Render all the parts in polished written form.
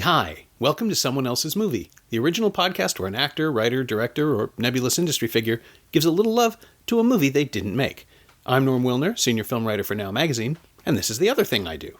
Hi, welcome to Someone Else's Movie, the original podcast where an actor, writer, director, or nebulous industry figure gives a little love to a movie they didn't make. I'm Norm Wilner, senior film writer for Now Magazine, and this is the other thing I do.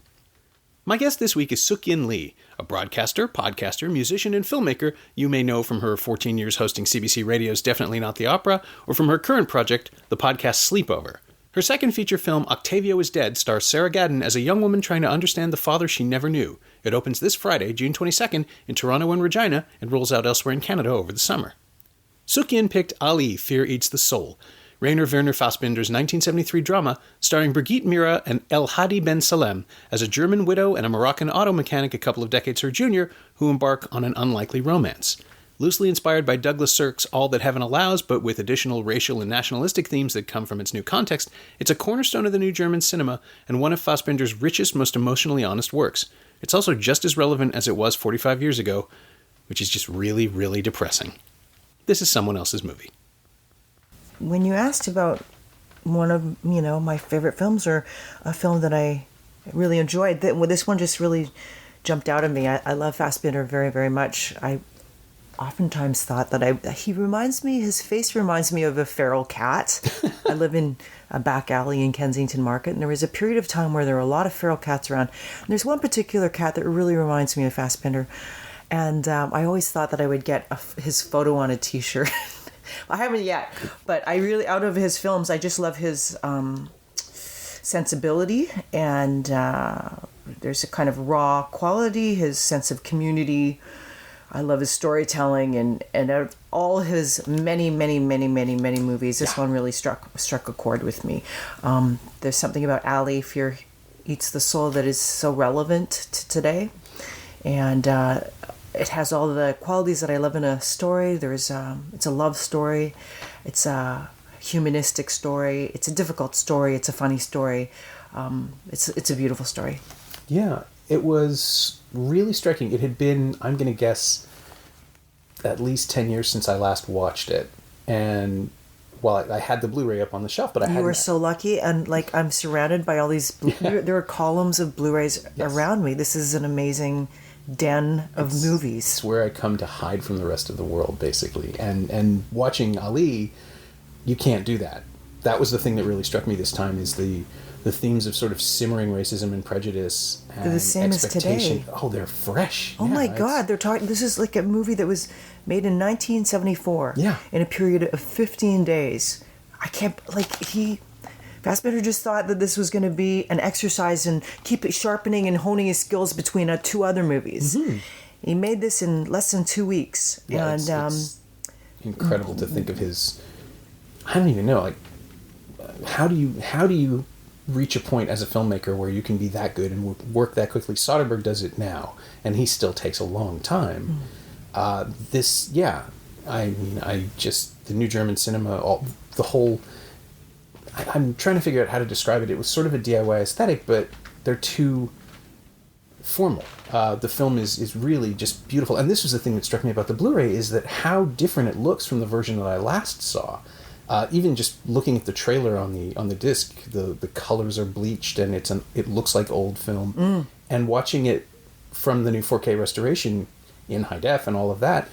My guest this week is Sook-Yin Lee, a broadcaster, podcaster, musician, and filmmaker you may know from her 14 years hosting CBC Radio's Definitely Not the Opera, or from her current project, the podcast Sleepover. Her second feature film, Octavio Is Dead, stars Sarah Gadon as a young woman trying to understand the father she never knew. It opens this Friday, June 22nd, in Toronto and Regina, and rolls out elsewhere in Canada over the summer. Sook-Yin picked Ali, Fear Eats the Soul, Rainer Werner Fassbinder's 1973 drama starring Brigitte Mira and El Hadi Ben Salem as a German widow and a Moroccan auto mechanic a couple of decades her junior who embark on an unlikely romance. Loosely inspired by Douglas Sirk's All That Heaven Allows, but with additional racial and nationalistic themes that come from its new context, it's a cornerstone of the new German cinema and one of Fassbinder's richest, most emotionally honest works. It's also just as relevant as it was 45 years ago, which is just really, really depressing. This is Someone Else's Movie. When you asked about one of, my favorite films or a film that I really enjoyed, this one just really jumped out at me. I love Fassbinder very, very much. I oftentimes thought that his face reminds me of a feral cat. I live in a back alley in Kensington Market, and there was a period of time where there were a lot of feral cats around. And there's one particular cat that really reminds me of Fassbinder, and I always thought that I would get his photo on a t-shirt. I haven't yet, but I really, out of his films, I just love his sensibility, and there's a kind of raw quality, his sense of community. I love his storytelling, and out of all his many movies, this one really struck a chord with me. There's something about Ali, Fear Eats the Soul, that is so relevant to today, and it has all the qualities that I love in a story. It's a love story, it's a humanistic story, it's a difficult story, it's a funny story. It's a beautiful story. Yeah, it was really striking. It had been, I'm going to guess, at least 10 years since I last watched it. And, well, I had the Blu-ray up on the shelf, but I hadn't. You were so lucky, and, I'm surrounded by all these... There are columns of Blu-rays around me. This is an amazing den of movies. It's where I come to hide from the rest of the world, basically. And watching Ali, you can't do that. That was the thing that really struck me this time, is the themes of sort of simmering racism and prejudice and they're the same expectation. As today. Oh, they're fresh. Oh my God, they're talking. This is like a movie that was made in 1974. Yeah. In a period of 15 days. I can't, Fassbinder just thought that this was going to be an exercise in sharpening and honing his skills between two other movies. Mm-hmm. He made this in less than 2 weeks. Yeah, and it's incredible to think of his. I don't even know. How do you reach a point as a filmmaker where you can be that good and work that quickly? Soderbergh does it now, and he still takes a long time. The new German cinema, I'm trying to figure out how to describe it. It was sort of a DIY aesthetic, but they're too formal. The film is really just beautiful, and this was the thing that struck me about the Blu-ray, is that how different it looks from the version that I last saw. Even just looking at the trailer on the disc, the colors are bleached and it looks like old film. And watching it from the new 4K restoration in high def and all of that,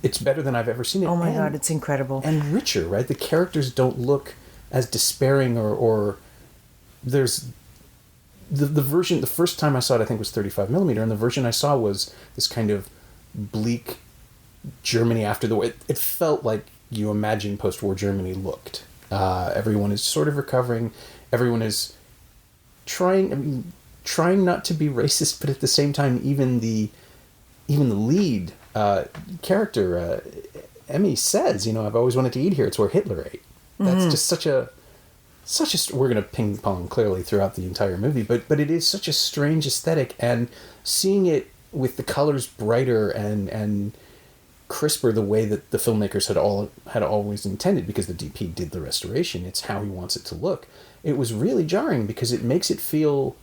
it's better than I've ever seen it. Oh my God, it's incredible. And richer, right? The characters don't look as despairing or there's the version. The first time I saw it, I think, was 35mm, and the version I saw was this kind of bleak Germany after the war. It felt like you imagine post-war Germany looked. Everyone is sort of recovering. Everyone is trying not to be racist, but at the same time, even the lead character, Emmy, says, I've always wanted to eat here. It's where Hitler ate. That's just such a we're going to ping pong clearly throughout the entire movie, but it is such a strange aesthetic, and seeing it with the colors brighter and crisper the way that the filmmakers had always intended, because the DP did the restoration. It's how he wants it to look. It was really jarring because it makes it feel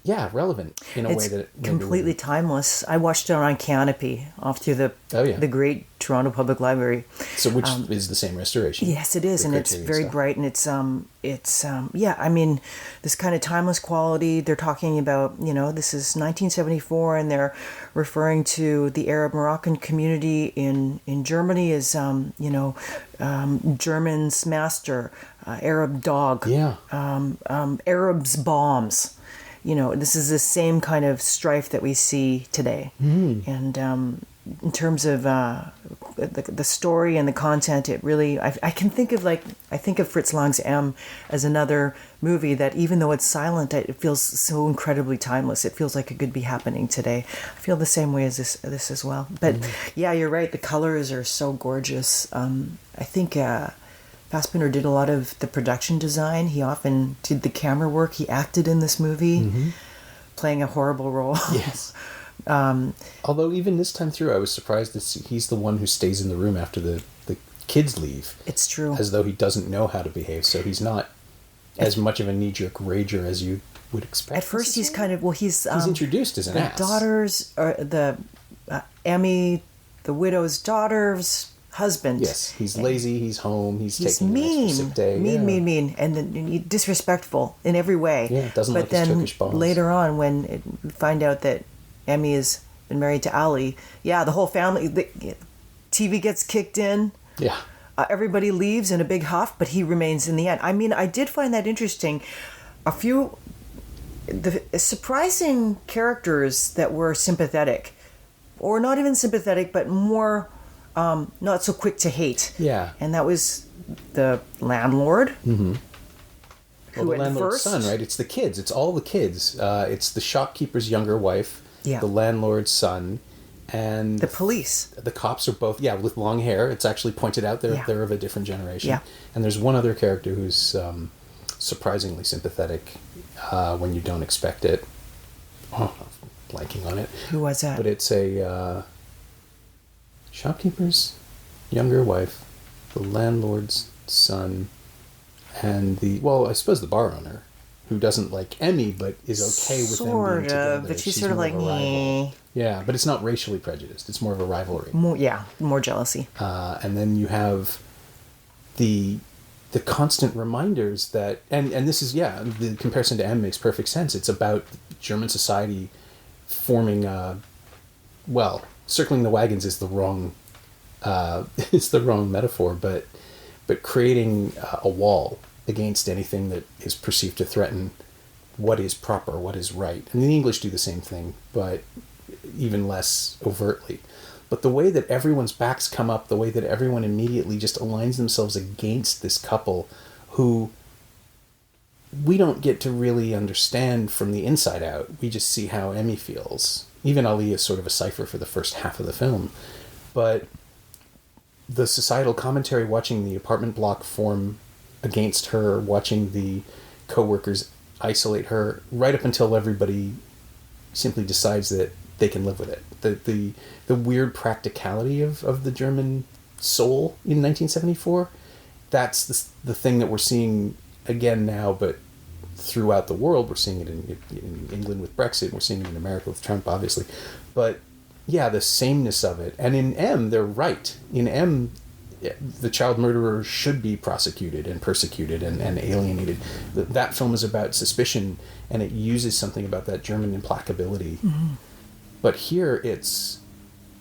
relevant in a way that it completely timeless. I watched it on Canopy off through the great Toronto Public Library. So which is the same restoration? Yes, it is, and it's very bright, and it's I mean, this kind of timeless quality. They're talking about, this is 1974, and they're referring to the Arab Moroccan community in Germany as German's master, Arab dog, Arabs bombs. This is the same kind of strife that we see today. And in terms of the story and the content, it really, I think of Fritz Lang's M as another movie that, even though it's silent, it feels so incredibly timeless. It feels like it could be happening today. I feel the same way as this as well. But yeah, you're right. The colors are so gorgeous. I think Fassbinder did a lot of the production design. He often did the camera work. He acted in this movie, playing a horrible role. Yes. Although even this time through, I was surprised that he's the one who stays in the room after the kids leave. It's true. As though he doesn't know how to behave. So he's not as much of a knee-jerk rager as you would expect. At first, he's kind of, he's introduced as an ass. The daughters, or Emmy, the widow's daughter's husband. Yes, he's lazy, he's home, he's taking mean, an extra sick day. Mean, and then disrespectful in every way. Yeah, doesn't but like then his Turkish bombs. Later on, when we find out that Emmy has been married to Ali, the whole family, the TV gets kicked in. Yeah. Everybody leaves in a big huff, but he remains in the end. I mean, I did find that interesting. The surprising characters that were sympathetic, or not even sympathetic, but more not so quick to hate. Yeah. And that was the landlord. Mm-hmm. Well, the landlord's first, son, right? It's the kids. It's all the kids. It's the shopkeeper's younger wife, the landlord's son, and the police. The cops are both, with long hair. It's actually pointed out they're of a different generation. Yeah. And there's one other character who's surprisingly sympathetic when you don't expect it. Oh, I'm blanking on it. Who was that? But it's a shopkeeper's younger wife, the landlord's son, and I suppose the bar owner, who doesn't like Emmy but is okay with them being together. But she's sort of like, yeah, but it's not racially prejudiced. It's more of a rivalry. More jealousy. And then you have the constant reminders that, and this is, the comparison to M makes perfect sense. It's about German society forming, circling the wagons is the wrong, metaphor, but creating a wall against anything that is perceived to threaten what is proper, what is right. And the English do the same thing, but even less overtly. But the way that everyone's backs come up, the way that everyone immediately just aligns themselves against this couple who we don't get to really understand from the inside out. We just see how Emmy feels. Even Ali is sort of a cipher for the first half of the film. But the societal commentary, watching the apartment block form against her, watching the co-workers isolate her, right up until everybody simply decides that they can live with it. The weird practicality of the German soul in 1974, that's the thing that we're seeing again now, but throughout the world. We're seeing it in England with Brexit, we're seeing it in America with Trump, obviously. But yeah, the sameness of it. And in M, they're right. In M, the child murderer should be prosecuted and persecuted and alienated. That film is about suspicion, and it uses something about that German implacability. Mm-hmm. But here it's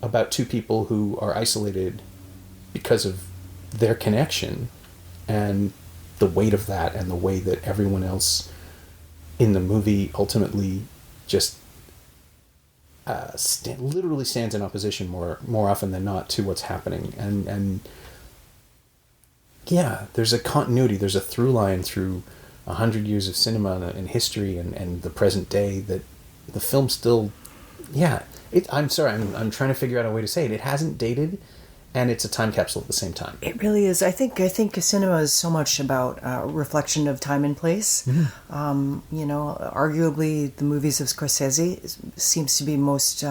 about two people who are isolated because of their connection, and the weight of that, and the way that everyone else in the movie ultimately just literally stands in opposition more often than not to what's happening. And yeah, there's a continuity, there's a through line through 100 years of cinema and history and the present day that the film still, I'm sorry, I'm trying to figure out a way to say it. It hasn't dated, and it's a time capsule at the same time. It really is. I think cinema is so much about reflection of time and place. Mm-hmm. Arguably the movies of Scorsese seems to be most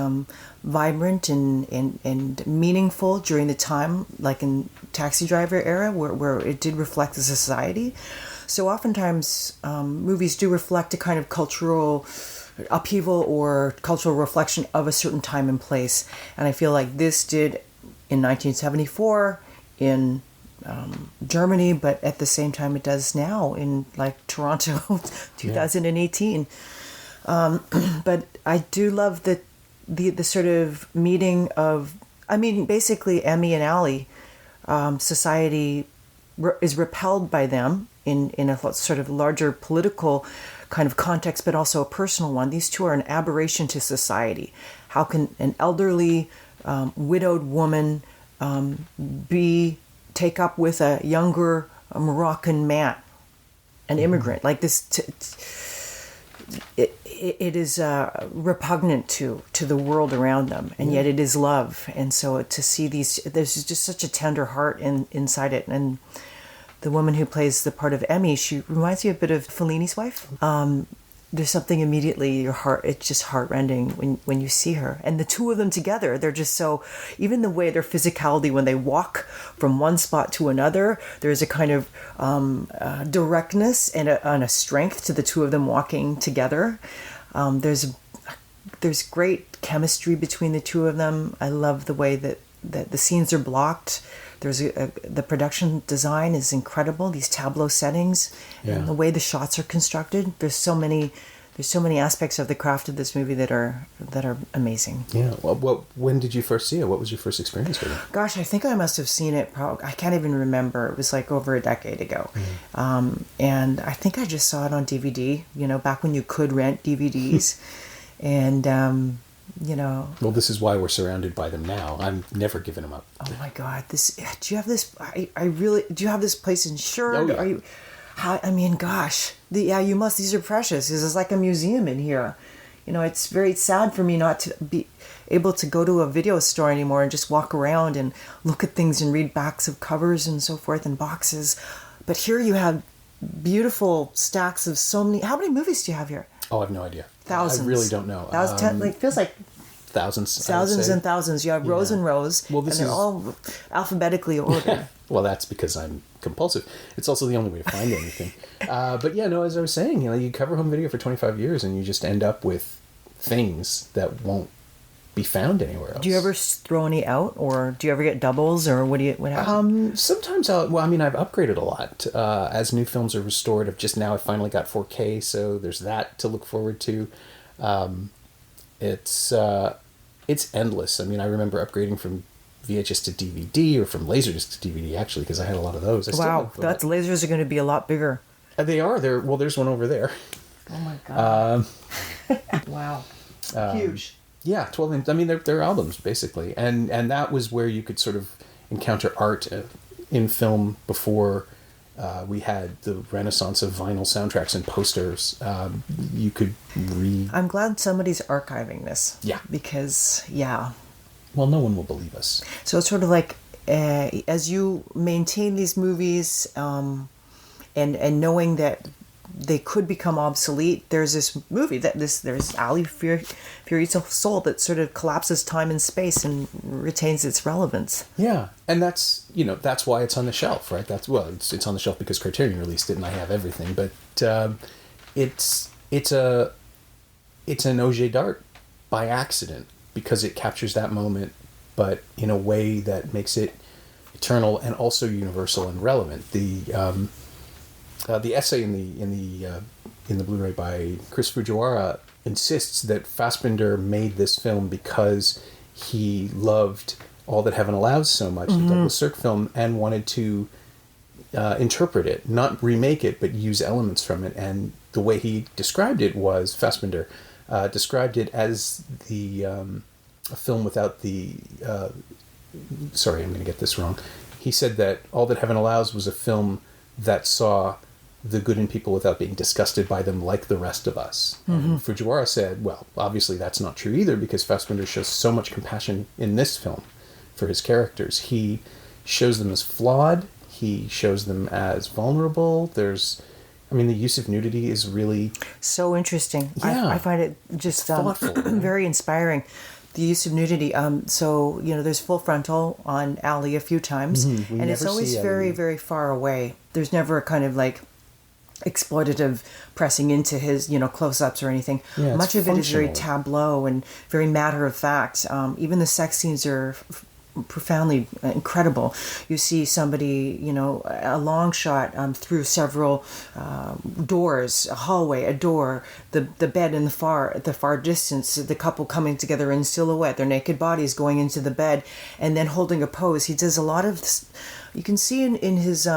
vibrant and meaningful during the time, like in Taxi Driver era, where it did reflect the society. So oftentimes movies do reflect a kind of cultural upheaval or cultural reflection of a certain time and place. And I feel like this did in 1974 in Germany, but at the same time it does now in like Toronto 2018. But I do love the sort of meeting of, I mean, basically Emmy and Allie, society is repelled by them in a sort of larger political kind of context, but also a personal one. These two are an aberration to society. How can an elderly, widowed woman take up with a younger Moroccan man, an immigrant? Like this, it is repugnant to the world around them, and yet it is love. And so to see these, there's just such a tender heart inside it. And the woman who plays the part of Emmy, she reminds me a bit of Fellini's wife. There's something immediately, it's just heartrending when you see her. And the two of them together, they're just so, even the way their physicality, when they walk from one spot to another, there's a kind of directness and a strength to the two of them walking together. There's great chemistry between the two of them. I love the way that the scenes are blocked. The production design is incredible. These tableau settings and the way the shots are constructed. There's so many aspects of the craft of this movie that are amazing. Yeah. Well, when did you first see it? What was your first experience with it? Gosh, I think I must have seen it. I can't even remember. It was like over a decade ago, and I think I just saw it on DVD. You know, back when you could rent DVDs, and. Well, this is why we're surrounded by them now. I'm never giving them up. Oh my God! Do you have this? Do you have this place insured? Oh, yeah. Are you? I mean, gosh, you must. These are precious. This is like a museum in here. It's very sad for me not to be able to go to a video store anymore and just walk around and look at things and read backs of covers and so forth and boxes. But here you have beautiful stacks of so many. How many movies do you have here? Oh, I have no idea. Thousands. I really don't know. Feels like thousands. Thousands and thousands. You have rows and rows, and they're all alphabetically ordered. Well, that's because I'm compulsive. It's also the only way to find anything. But yeah, no, as I was saying, you cover home video for 25 years and you just end up with things that won't be found anywhere else. Do you ever throw any out, or do you ever get doubles, or what happens? Sometimes I've upgraded a lot. As new films are restored, I finally got 4K, so there's that to look forward to. It's endless. I mean, I remember upgrading from VHS to DVD, or from Laserdisc to DVD, actually, because I had a lot of those. Wow, lasers are going to be a lot bigger. They are. There's one over there. Oh my God. Wow. Huge. Yeah, 12-inch. I mean, they're albums, basically. And that was where you could sort of encounter art in film before we had the renaissance of vinyl soundtracks and posters. You could read... I'm glad somebody's archiving this. Yeah. Because, well, no one will believe us. So it's sort of like, as you maintain these movies, and knowing that they could become obsolete, there's this movie there's Ali Furi's Soul that sort of collapses time and space and retains its relevance. Yeah, and that's why it's on the shelf, right? It's on the shelf because Criterion released it and I have everything, but it's an objet d'art by accident because it captures that moment, but in a way that makes it eternal and also universal and relevant. The essay in the Blu-ray by Chris Fujiwara insists that Fassbinder made this film because he loved All That Heaven Allows so much, the Douglas Sirk film, and wanted to interpret it, not remake it, but use elements from it. And the way he described it was, Fassbinder described it as a film without the... sorry, I'm going to get this wrong. He said that All That Heaven Allows was a film that saw the good in people without being disgusted by them like the rest of us. And Fujiwara said, well, obviously that's not true either, because Fassbinder shows so much compassion in this film for his characters. He shows them as flawed. He shows them as vulnerable. The use of nudity is really... so interesting. Yeah. I find it just thoughtful, very inspiring. The use of nudity. There's full frontal on Ali a few times, and it's always very, very far away. There's never a kind of like exploitative pressing into his, close-ups or anything. Yeah, much of it is very functional. tableau and very matter of fact. Even the sex scenes are profoundly incredible. You see somebody, a long shot through several doors, a hallway, a door, the bed in the far distance, the couple coming together in silhouette, their naked bodies going into the bed, and then holding a pose. He does a lot of. You can see in his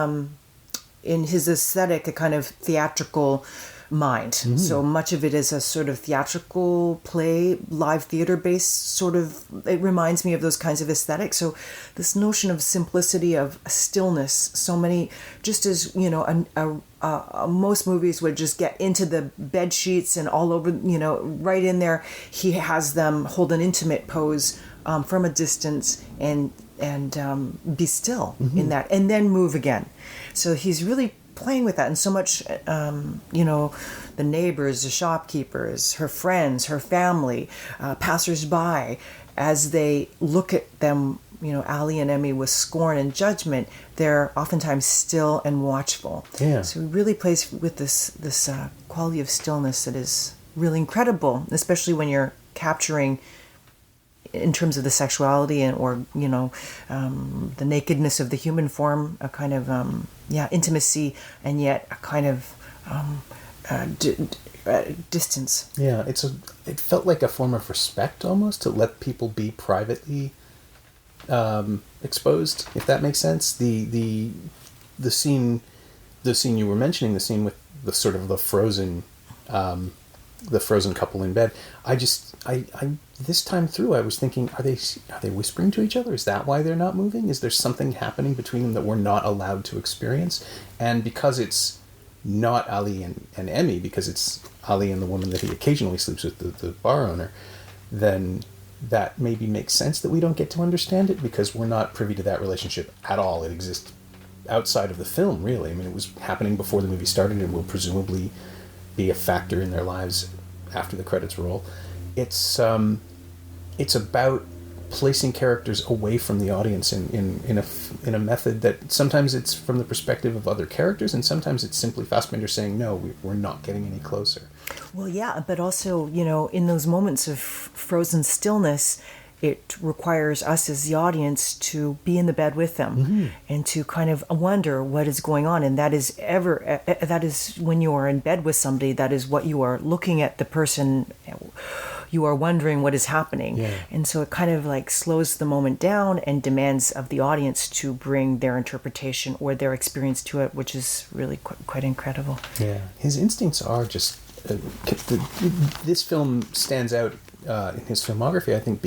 aesthetic a kind of theatrical mind. So much of it is a sort of theatrical play, live theater based sort of, it reminds me of those kinds of aesthetics. So this notion of simplicity, of stillness, so many, just as, most movies would just get into the bed sheets and all over, right in there, he has them hold an intimate pose from a distance and be still in that, and then move again. So he's really playing with that, and so much, the neighbors, the shopkeepers, her friends, her family, passers-by, as they look at them, Ali and Emmy, with scorn and judgment, they're oftentimes still and watchful. Yeah. So he really plays with this quality of stillness that is really incredible, especially when you're capturing, in terms of the sexuality or the nakedness of the human form, a kind of intimacy, and yet a kind of distance. Yeah, it felt like a form of respect almost, to let people be privately exposed, if that makes sense. The scene you were mentioning, the scene with the sort of the frozen couple in bed. I this time through, I was thinking, are they whispering to each other? Is that why they're not moving? Is there something happening between them that we're not allowed to experience? And because it's not Ali and Emmy, because it's Ali and the woman that he occasionally sleeps with, the bar owner, then that maybe makes sense that we don't get to understand it, because we're not privy to that relationship at all. It exists outside of the film, really. I mean, it was happening before the movie started and will presumably be a factor in their lives after the credits roll. It's about placing characters away from the audience in a method that sometimes it's from the perspective of other characters, and sometimes it's simply Fassbinder saying, no, we're not getting any closer. Well, yeah, but also, in those moments of frozen stillness, it requires us as the audience to be in the bed with them and to kind of wonder what is going on. And that is when you are in bed with somebody, that is what you are looking at the person. You are wondering what is happening. Yeah. And so it kind of like slows the moment down and demands of the audience to bring their interpretation or their experience to it, which is really quite incredible. Yeah. His instincts are just... this film stands out in his filmography, I think,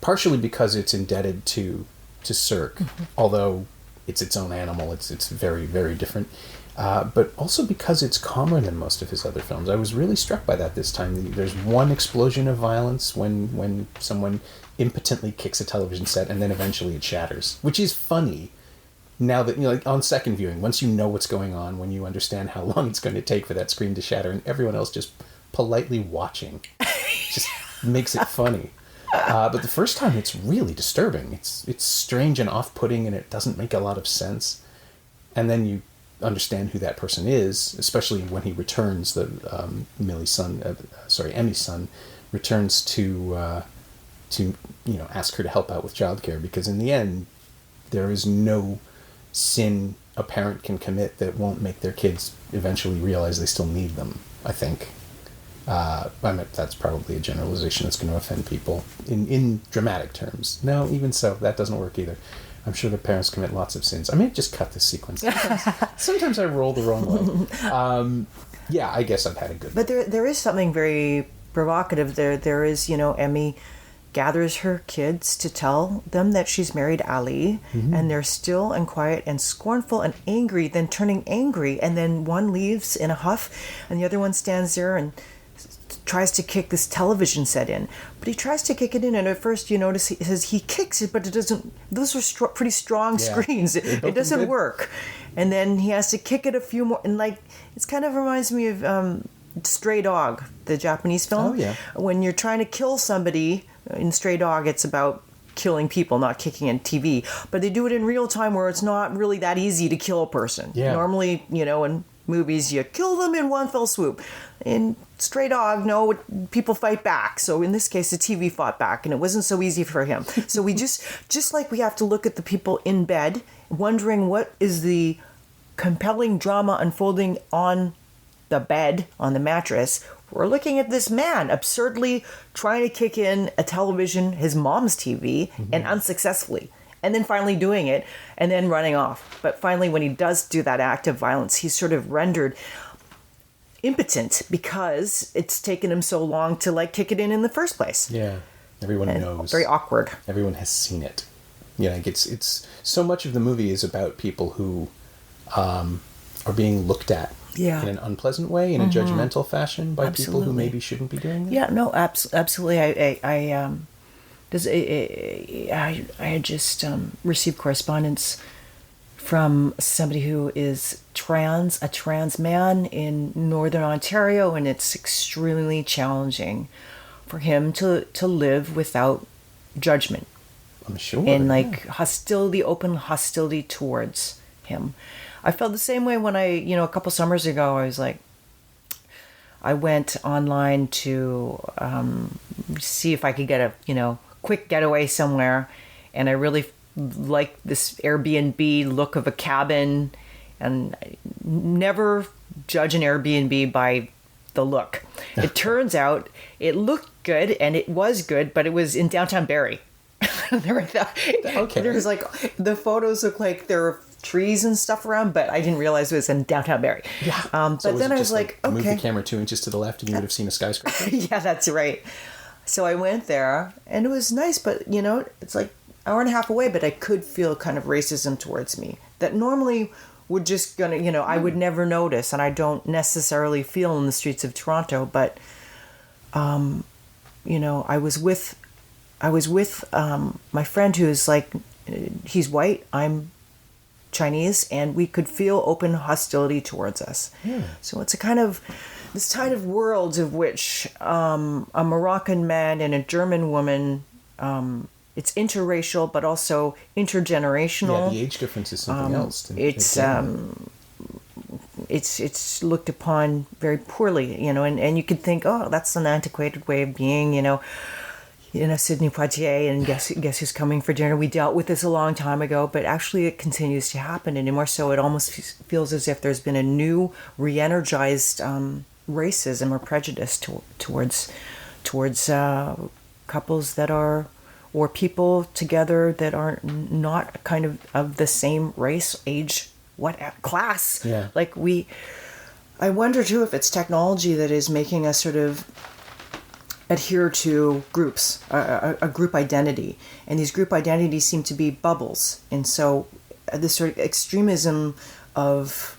partially because it's indebted to Sook, although it's its own animal. It's very, very different. But also because it's calmer than most of his other films. I was really struck by that this time. There's one explosion of violence when someone impotently kicks a television set, and then eventually it shatters, which is funny. Now that, like on second viewing, once you know what's going on, when you understand how long it's going to take for that screen to shatter, and everyone else just politely watching, just makes it funny. But the first time, it's really disturbing. It's strange and off-putting, and it doesn't make a lot of sense. And then you understand who that person is, especially when he returns. Emmy's son returns to ask her to help out with childcare, because in the end, there is no sin a parent can commit that won't make their kids eventually realize they still need them, I think. That's probably a generalization that's going to offend people in dramatic terms. No, even so, that doesn't work either. I'm sure the parents commit lots of sins. I may just cut this sequence. Sometimes I roll the wrong way. Yeah, I guess I've had a good... But there is something very provocative there. There is, Emmy gathers her kids to tell them that she's married Ali, and they're still and quiet and scornful and angry, then turning angry, and then one leaves in a huff, and the other one stands there and tries to kick this television set in. But he tries to kick it in, and at first you notice he kicks it, but it doesn't... Those are pretty strong screens. It doesn't work. And then he has to kick it a few more, and it kind of reminds me of Stray Dog, the Japanese film. Oh, yeah. When you're trying to kill somebody, in Stray Dog, it's about killing people, not kicking in TV. But they do it in real time where it's not really that easy to kill a person. Yeah. Normally, in movies, you kill them in one fell swoop. In Stray Dog, no, people fight back. So in this case, the TV fought back, and it wasn't so easy for him. So we just like we have to look at the people in bed, wondering what is the compelling drama unfolding on the bed, on the mattress. We're looking at this man absurdly trying to kick in a television, his mom's TV, and unsuccessfully. And then finally doing it, and then running off. But finally, when he does do that act of violence, he's sort of rendered impotent because it's taken him so long to like kick it in the first place. Yeah, everyone knows. Very awkward. Everyone has seen it. Yeah, like it's so much of the movie is about people who are being looked at in an unpleasant way, in a judgmental fashion by people who maybe shouldn't be doing it. Yeah, no, absolutely. I had just received correspondence from somebody who is a trans man in Northern Ontario, and it's extremely challenging for him to live without judgment. I'm sure. And like open hostility towards him. I felt the same way when a couple summers ago, I went online to see if I could get a, quick getaway somewhere, and I really liked this Airbnb look of a cabin, and I never judge an Airbnb by the look. It turns out it looked good, and it was good, but it was in downtown Barrie. There's like the photos look like there are trees and stuff around, but I didn't realize it was in downtown Barrie. Yeah. But then I was like, okay. Move the camera 2 inches to the left and you would have seen a skyscraper. Yeah, that's right. So I went there, and it was nice, but it's like an hour and a half away, but I could feel kind of racism towards me that normally would just I would never notice, and I don't necessarily feel in the streets of Toronto, but I was with my friend who's like, he's white, I'm Chinese, and we could feel open hostility towards us. So it's this kind of world of which a Moroccan man and a German woman, it's interracial but also intergenerational. Yeah, the age difference is something else. It's looked upon very poorly, and you could think, oh, that's an antiquated way of being, Sidney Poitier and guess who's coming for dinner. We dealt with this a long time ago, but actually it continues to happen, and more so it almost feels as if there's been a new re-energized racism or prejudice towards couples that are, or people together that are not kind of the same race, age, class. Yeah. I wonder too if it's technology that is making us sort of adhere to groups, a group identity, and these group identities seem to be bubbles, and so this sort of extremism of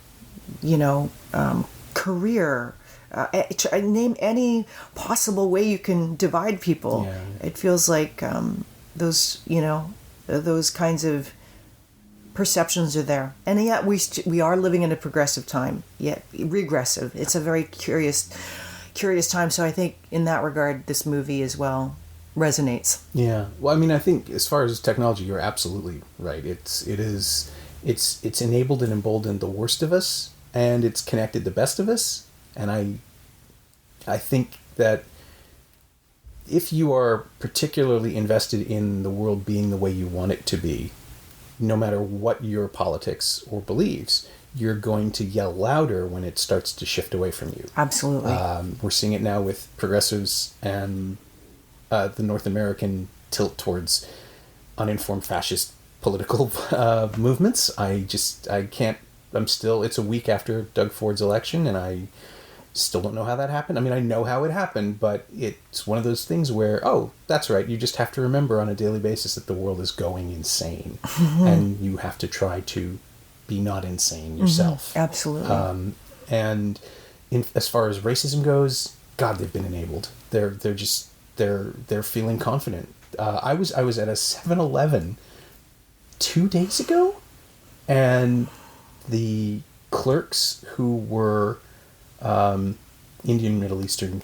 career, name any possible way you can divide people. Yeah. It feels like those kinds of perceptions are there, and yet we are living in a progressive time, yet regressive. It's a very curious time. So I think in that regard, this movie as well resonates. Yeah. Well, I mean, I think as far as technology, you're absolutely right. It's enabled and emboldened the worst of us, and it's connected the best of us. And I think that if you are particularly invested in the world being the way you want it to be, no matter what your politics or beliefs, you're going to yell louder when it starts to shift away from you. Absolutely. We're seeing it now with progressives and the North American tilt towards uninformed fascist political movements. It's a week after Doug Ford's election, and I still don't know how that happened. I mean, I know how it happened, but it's one of those things where, oh, that's right, you just have to remember on a daily basis that the world is going insane, and you have to try to be not insane yourself. Absolutely. And as far as racism goes, God, they've been enabled. They're feeling confident. I was at a 7-Eleven 2 days ago, and the clerks who were Indian, Middle Eastern,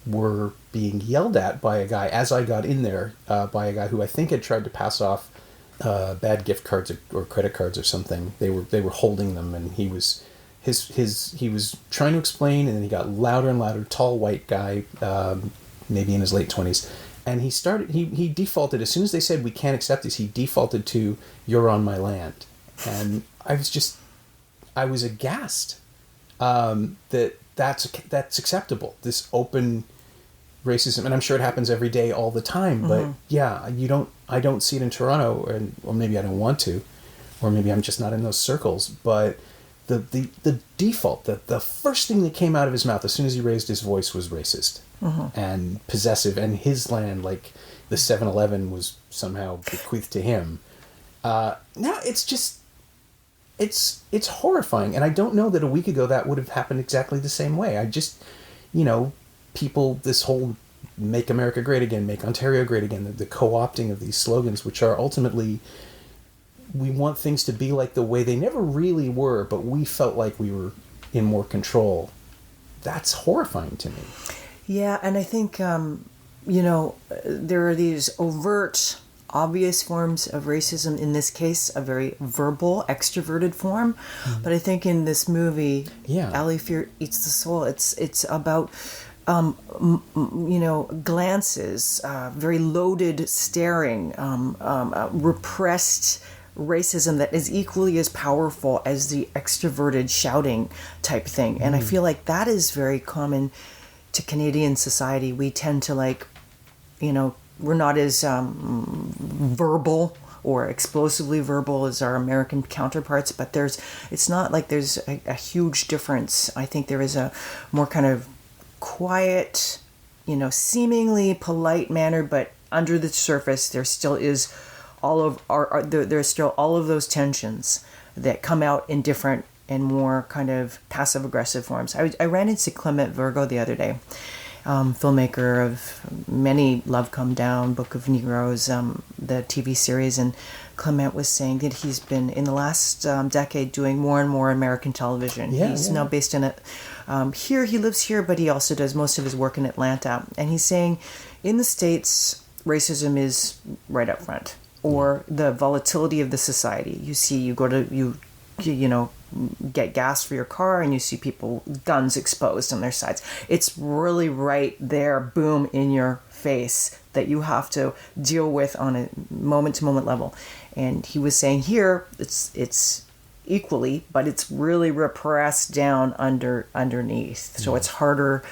were being yelled at by a guy as I got in there, by a guy who I think had tried to pass off bad gift cards or credit cards or something. They were holding them, and he was he was trying to explain, and then he got louder and louder. Tall white guy, maybe in his late 20s, and he defaulted as soon as they said we can't accept this. He defaulted to "You're on my land," and I was aghast that's acceptable. This open racism, and I'm sure it happens every day, all the time. But yeah, I don't see it in Toronto, or maybe I don't want to, or maybe I'm just not in those circles. But the default, the first thing that came out of his mouth as soon as he raised his voice was racist and possessive, and his land, like the 7-Eleven, was somehow bequeathed to him. Now it's just. It's horrifying, and I don't know that a week ago that would have happened exactly the same way. I just, people, this whole "Make America Great Again," "Make Ontario Great Again," the co-opting of these slogans, which are ultimately, we want things to be like the way they never really were, but we felt like we were in more control. That's horrifying to me. Yeah, and I think, there are these overt, obvious forms of racism, in this case a very verbal, extroverted form. But I think in this movie, Ali Fear Eats the Soul, it's about glances, very loaded staring, repressed racism that is equally as powerful as the extroverted shouting type thing. And I feel like that is very common to Canadian society. We tend to we're not as verbal or explosively verbal as our American counterparts, but it's not like there's a huge difference. I think there is a more kind of quiet, seemingly polite manner, but under the surface there still is there's still all of those tensions that come out in different and more kind of passive aggressive forms. I ran into Clement Virgo the other day. Filmmaker of many Love Come Down, Book of Negroes, the TV series, and Clement was saying that he's been in the last decade doing more and more American television. He's now based in here. He lives here, but he also does most of his work in Atlanta. And he's saying, in the States, racism is right up front, or the volatility of the society. You go to get gas for your car and you see people, guns exposed on their sides. It's really right there, boom, in your face, that you have to deal with on a moment-to-moment level. And he was saying here it's equally, but it's really repressed down underneath. So it's harder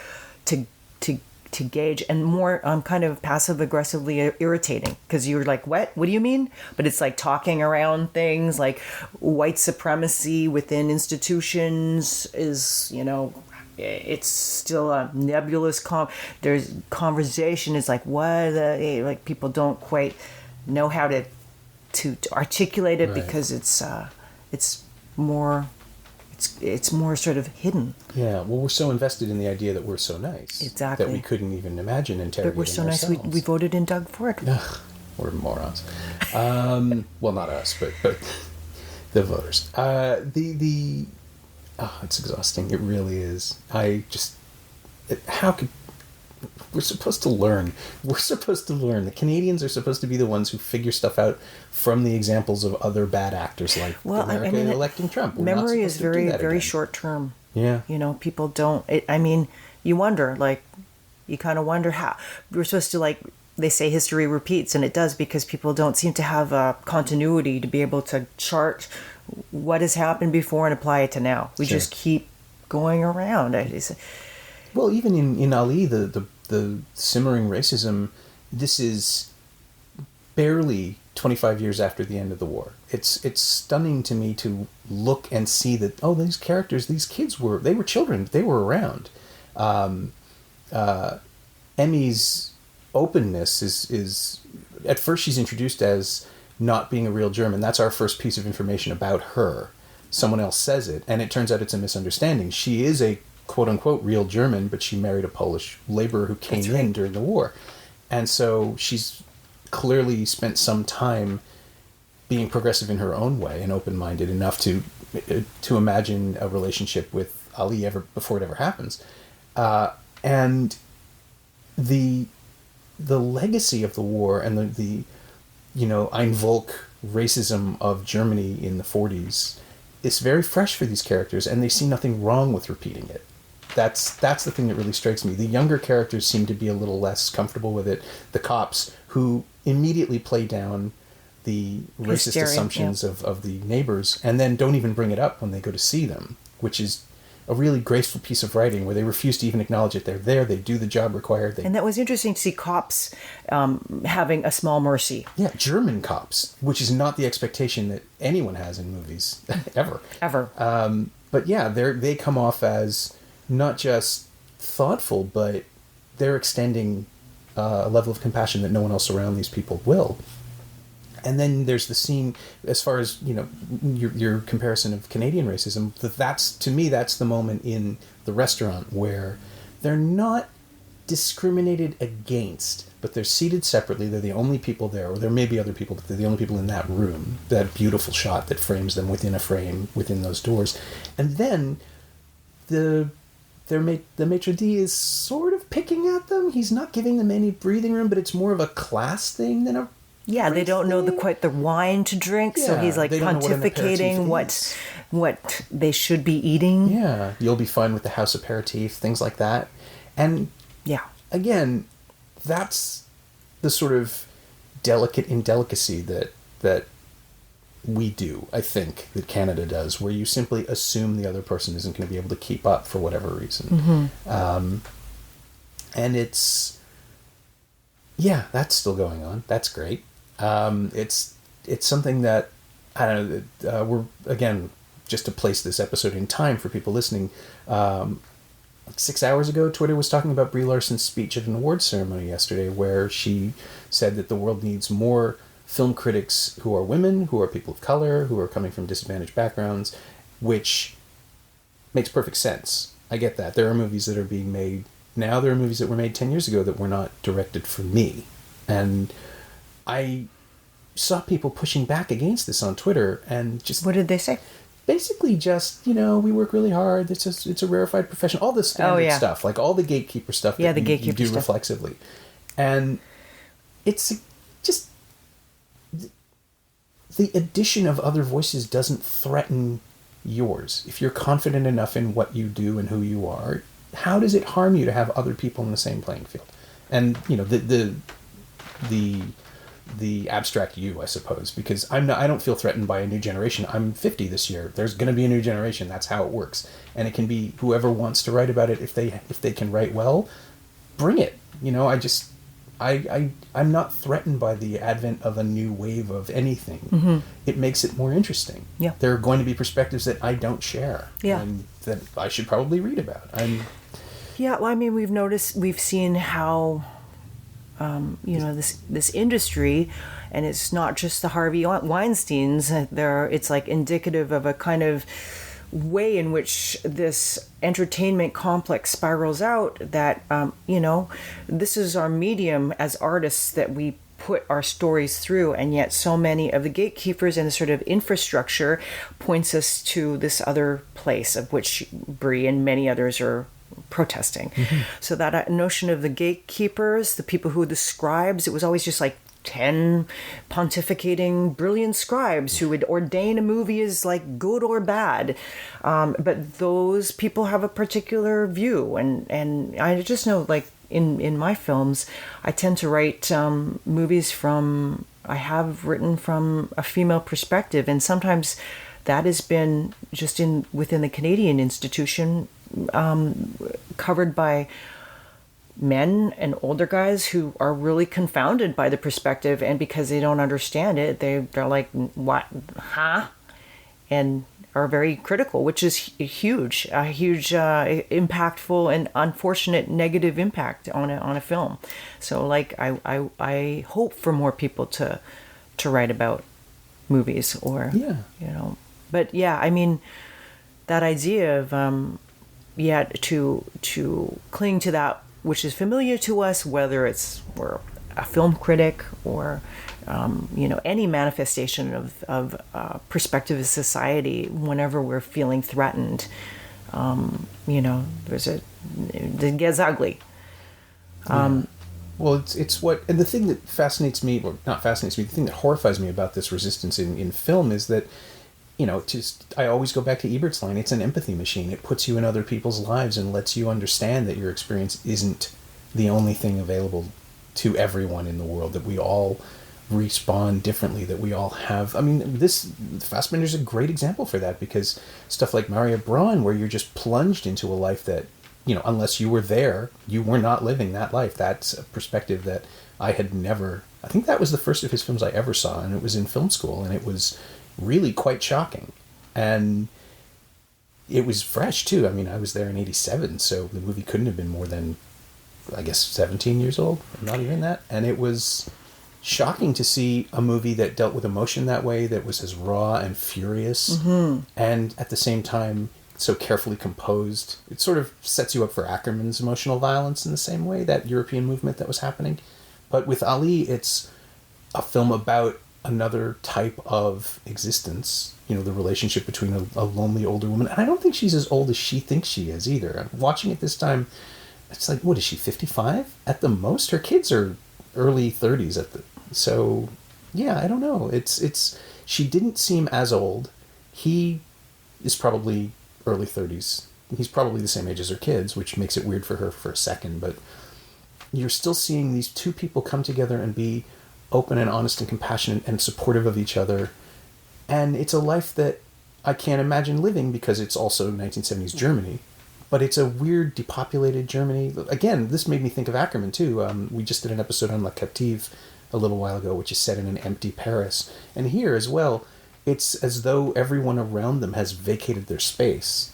to gauge, and more kind of passive aggressively irritating, because you're like, what do you mean? But it's like talking around things, like white supremacy within institutions is, it's still a nebulous there's conversation is like, what like people don't quite know how to articulate it, right, because it's more sort of hidden. Yeah, well, we're so invested in the idea that we're so nice. Exactly. That we couldn't even imagine interrogating But we're so ourselves. nice, we voted in Doug Ford. Ugh, we're morons. Well, not us, but the voters. It's exhausting. It really is. We're supposed to learn. The Canadians are supposed to be the ones who figure stuff out from the examples of other bad actors, like America electing Trump. Memory is very, very short term. Yeah. People don't... you wonder, you kind of wonder how... We're supposed to, they say history repeats, and it does, because people don't seem to have a continuity to be able to chart what has happened before and apply it to now. We just keep going around. Well, even in Ali, the simmering racism, this is barely 25 years after the end of the war. It's stunning to me to look and see that, these characters, these kids were children, they were around. Emmy's openness is at first she's introduced as not being a real German. That's our first piece of information about her. Someone else says it, and it turns out it's a misunderstanding. She is a quote-unquote real German, but she married a Polish laborer who came in during the war. And so she's clearly spent some time being progressive in her own way and open-minded enough to imagine a relationship with Ali before it ever happens. And the legacy of the war and the Ein Volk racism of Germany in the 40s it's very fresh for these characters, and they see nothing wrong with repeating it. That's the thing that really strikes me. The younger characters seem to be a little less comfortable with it. The cops, who immediately play down the racist Hysteria, assumptions of the neighbors, and then don't even bring it up when they go to see them, which is a really graceful piece of writing where they refuse to even acknowledge it. They're there, they do the job required. And that was interesting to see cops having a small mercy. Yeah, German cops, which is not the expectation that anyone has in movies, ever. Ever. But yeah, they come off as not just thoughtful, but they're extending a level of compassion that no one else around these people will. And then there's the scene, as far as, you know, your comparison of Canadian racism, that's, to me, that's the moment in the restaurant where they're not discriminated against, but they're seated separately. They're the only people there, or there may be other people, but they're the only people in that room. That beautiful shot that frames them within a frame, within those doors. And then the maitre d' is sort of picking at them. He's not giving them any breathing room, but it's more of a class thing than a... Yeah, they don't know quite the wine to drink, so he's like pontificating what they should be eating. Yeah, you'll be fine with the house aperitif, things like that. And yeah, again, that's the sort of delicate indelicacy that we do, I think, that Canada does, where you simply assume the other person isn't going to be able to keep up for whatever reason. Mm-hmm. And it's... Yeah, that's still going on. That's great. It's something that, I don't know, we're, again, just to place this episode in time for people listening, 6 hours ago, Twitter was talking about Brie Larson's speech at an awards ceremony yesterday, where she said that the world needs more film critics who are women, who are people of color, who are coming from disadvantaged backgrounds, which makes perfect sense. I get that. There are movies that are being made now. There are movies that were made 10 years ago that were not directed for me. And I saw people pushing back against this on Twitter, and just... What did they say? Basically just, you know, we work really hard, it's a rarefied profession, all the standard stuff, like all the gatekeeper stuff that you do reflexively. And it's just... The addition of other voices doesn't threaten yours. If you're confident enough in what you do and who you are, how does it harm you to have other people in the same playing field? And, you know, the abstract you, I suppose, because I don't feel threatened by a new generation. I'm 50 this year. There's going to be a new generation. That's how it works. And it can be whoever wants to write about it. If they can write well, bring it. You know, I'm not threatened by the advent of a new wave of anything. Mm-hmm. It makes it more interesting. Yeah. There are going to be perspectives that I don't share. Yeah. And that I should probably read about. Yeah, well, I mean, we've seen how, this industry, and it's not just the Harvey Weinsteins, it's like indicative of a kind of way in which this entertainment complex spirals out, that, this is our medium as artists that we put our stories through, and yet so many of the gatekeepers and the sort of infrastructure points us to this other place, of which Brie and many others are protesting. Mm-hmm. So that notion of the gatekeepers, the people who are the scribes, it was always just like 10 pontificating brilliant scribes who would ordain a movie as like good or bad, but those people have a particular view, and I just know, like in my films, I tend to write movies I have written from a female perspective, and sometimes that has been just within the Canadian institution, covered by men and older guys who are really confounded by the perspective, and because they don't understand it, they're like, what, huh? And are very critical, which is a huge impactful and unfortunate negative impact on a film. So like I hope for more people to write about movies, or but yeah, I mean, that idea of to cling to that which is familiar to us, whether we're a film critic or any manifestation of perspective of society. Whenever we're feeling threatened, it gets ugly. Well, it's what, and the thing that fascinates me, or not fascinates me, the thing that horrifies me about this resistance in film is that I always go back to Ebert's line, it's an empathy machine. It puts you in other people's lives and lets you understand that your experience isn't the only thing available to everyone in the world, that we all respond differently, that we all have... I mean, Fassbinder's a great example for that, because stuff like Maria Braun, where you're just plunged into a life that, unless you were there, you were not living that life. That's a perspective that I had never... I think that was the first of his films I ever saw, and it was in film school, and it was really quite shocking. And it was fresh, too. I mean, I was there in 87, so the movie couldn't have been more than, I guess, 17 years old, not even that. And it was shocking to see a movie that dealt with emotion that way, that was as raw and furious, and at the same time so carefully composed. It sort of sets you up for Ackerman's emotional violence in the same way, that European movement that was happening. But with Ali, it's a film about another type of existence, the relationship between a lonely older woman. And I don't think she's as old as she thinks she is either. I'm watching it this time, it's like, what is she, 55 at the most? Her kids are early 30s so yeah, I don't know. It's she didn't seem as old. He is probably early 30s. He's probably the same age as her kids, which makes it weird for her for a second, but you're still seeing these two people come together and be open and honest and compassionate and supportive of each other. And it's a life that I can't imagine living, because it's also 1970s Germany. But it's a weird, depopulated Germany. Again, this made me think of Ackerman, too. We just did an episode on La Captive a little while ago, which is set in an empty Paris. And here as well, it's as though everyone around them has vacated their space.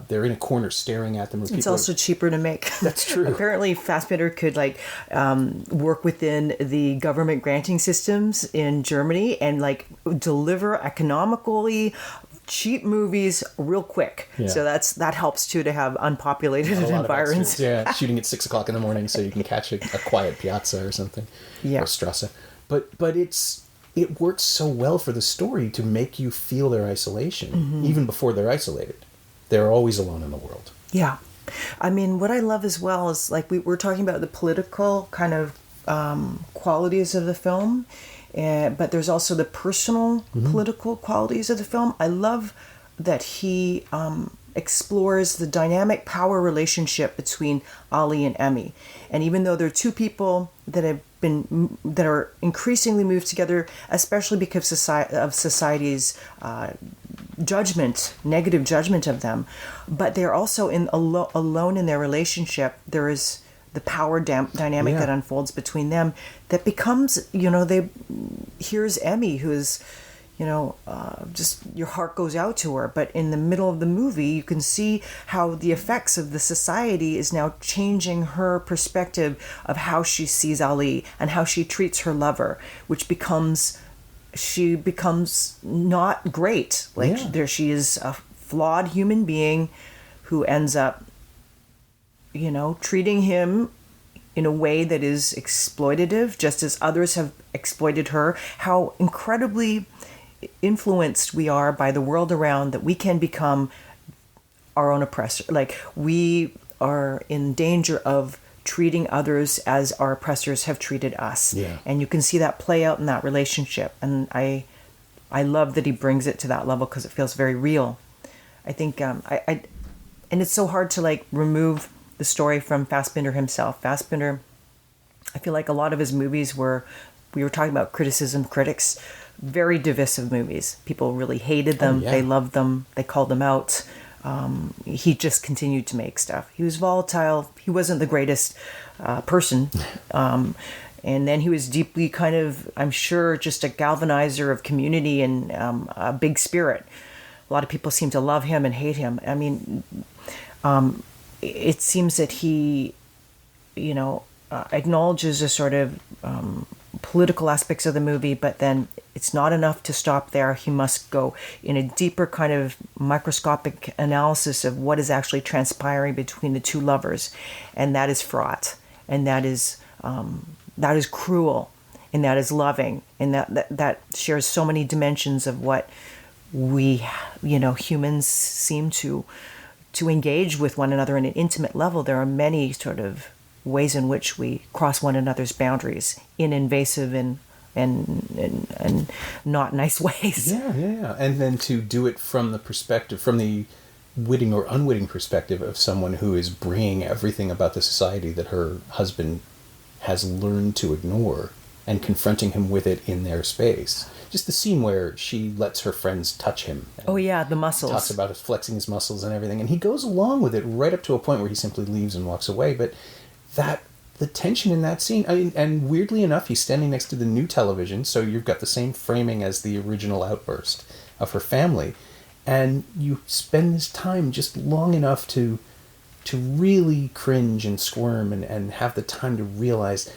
They're in a corner staring at them. It's also cheaper to make. That's true. Apparently, Fassbinder could work within the government granting systems in Germany and deliver economically cheap movies real quick. Yeah. So that helps too, to have unpopulated environments. Yeah, shooting at 6:00 in the morning so you can catch a quiet piazza or something. Yeah. Or Strasse. But it works so well for the story to make you feel their isolation, even before they're isolated. They're always alone in the world. Yeah. I mean, what I love as well is, we're talking about the political kind of qualities of the film, but there's also the personal political qualities of the film. I love that he explores the dynamic power relationship between Ali and Emmy. And even though they're two people that are increasingly moved together, especially because of society's negative judgment of them, but they're also alone in their relationship. There is the power dynamic that unfolds between them that becomes, here's Emmy, who's, just your heart goes out to her. But in the middle of the movie, you can see how the effects of the society is now changing her perspective of how she sees Ali and how she treats her lover, which she becomes not great. There she is, a flawed human being who ends up, treating him in a way that is exploitative, just as others have exploited her. How incredibly influenced we are by the world around, that we can become our own oppressor. We are in danger of treating others as our oppressors have treated us. Yeah. And you can see that play out in that relationship. And I love that he brings it to that level, because it feels very real. I think, and it's so hard to remove the story from Fassbinder himself. Fassbinder, I feel like a lot of his movies we were talking about criticism, critics, very divisive movies. People really hated them. Oh, yeah. They loved them. They called them out. He just continued to make stuff. He was volatile. He wasn't the greatest person. And then he was deeply kind of, I'm sure, just a galvanizer of community and a big spirit. A lot of people seem to love him and hate him. I mean, it seems that he, acknowledges a sort of political aspects of the movie, but then it's not enough to stop there. He must go in a deeper kind of microscopic analysis of what is actually transpiring between the two lovers, and that is fraught, and that is cruel, and that is loving, and that shares so many dimensions of what we, humans seem to engage with one another in an intimate level. There are many sort of ways in which we cross one another's boundaries in invasive and and not nice ways. Yeah. And then to do it from the witting or unwitting perspective of someone who is bringing everything about the society that her husband has learned to ignore and confronting him with it in their space. Just the scene where she lets her friends touch him. Oh yeah, the muscles. Talks about flexing his muscles and everything. And he goes along with it right up to a point where he simply leaves and walks away. But the tension in that scene, and weirdly enough, he's standing next to the new television, so you've got the same framing as the original outburst of her family. And you spend this time just long enough to really cringe and squirm and have the time to realize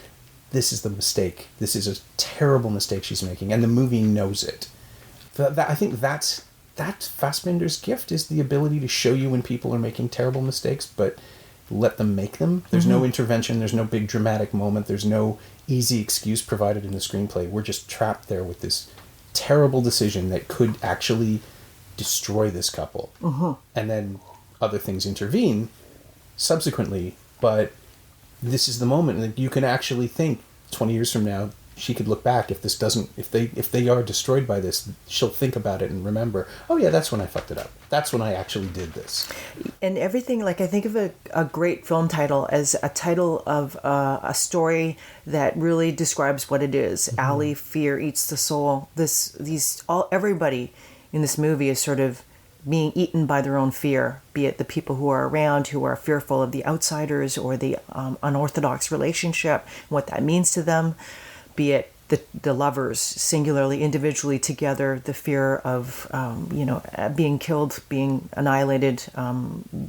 this is the mistake. This is a terrible mistake she's making, and the movie knows it. I think that's Fassbinder's gift, is the ability to show you when people are making terrible mistakes, but let them make them. There's no intervention. There's no big dramatic moment. There's no easy excuse provided in the screenplay. We're just trapped there with this terrible decision that could actually destroy this couple. And then other things intervene subsequently, but this is the moment that you can actually think 20 years from now, she could look back, if they are destroyed by this, she'll think about it and remember, oh yeah, that's when I fucked it up. That's when I actually did this. And everything, like, I think of a great film title as a title of a story that really describes what it is. Ali, fear eats the soul. Everybody in this movie is sort of being eaten by their own fear, be it the people who are around who are fearful of the outsiders or the unorthodox relationship, what that means to them, be it the lovers singularly, individually, together, the fear of being killed, being annihilated,